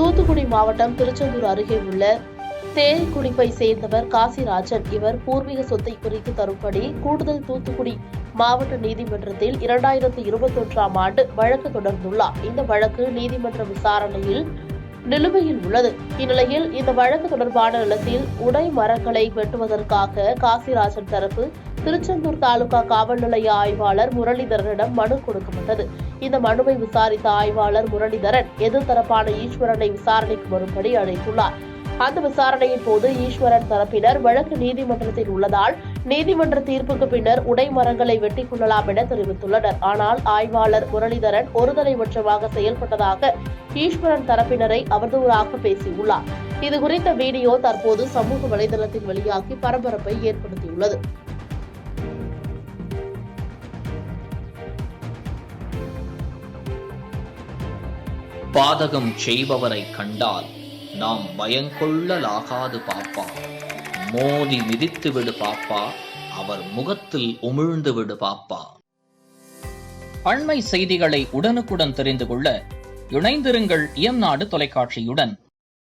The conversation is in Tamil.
தூத்துக்குடி மாவட்டம் திருச்செந்தூர் அருகே உள்ள தேரிக்குடிப்பை சேர்ந்தவர் காசிராஜன். இவர் பூர்வீக சொத்தை குறித்து தரும்படி கூடுதல் தூத்துக்குடி மாவட்ட நீதிமன்றத்தில் 2021ஆம் ஆண்டு வழக்கு தொடர்ந்துள்ளார். இந்த வழக்கு நீதிமன்ற விசாரணையில் நிலுவையில் உள்ளது. இந்நிலையில் இந்த வழக்கு தொடர்பான நிலத்தில் உடை மரங்களை வெட்டுவதற்காக காசிராஜன் தரப்பு திருச்செந்தூர் தாலுகா காவல் நிலைய ஆய்வாளர் முரளிதரனிடம் மனு கொடுக்கப்பட்டது. இந்த மனுவை விசாரித்த ஆய்வாளர் முரளிதரன் எதிர்த்தரப்பான ஈஸ்வரனை விசாரணைக்கு வரும்படி அழைத்துள்ளார். அந்த விசாரணையின் போது ஈஸ்வரன் தரப்பினர் வழக்கு நீதிமன்றத்தில் உள்ளதால் நீதிமன்ற தீர்ப்புக்கு பின்னர் உடை மரங்களை வெட்டிக் கொள்ளலாம் என தெரிவித்துள்ளனர். ஆனால் ஆய்வாளர் முரளிதரன் ஒருதலைபட்சமாக செயல்பட்டதாக ஈஸ்வரன் தரப்பினரை அவதூறாக பேசியுள்ளார். இதுகுறித்த வீடியோ தற்போது சமூக வலைதளத்தில் வெளியாகி பரபரப்பை ஏற்படுத்தியுள்ளது. பாதகம் செய்பவரை கண்டால் நாம் பயங்கொள்ளலாகாது பாப்பா. மோதி மிதித்து விடு பாப்பா, அவர் முகத்தில் உமிழ்ந்து விடு பாப்பா. அண்மை செய்திகளை உடனுக்குடன் தெரிந்து கொள்ள இணைந்திருங்கள் இயம்நாடு தொலைக்காட்சியுடன்.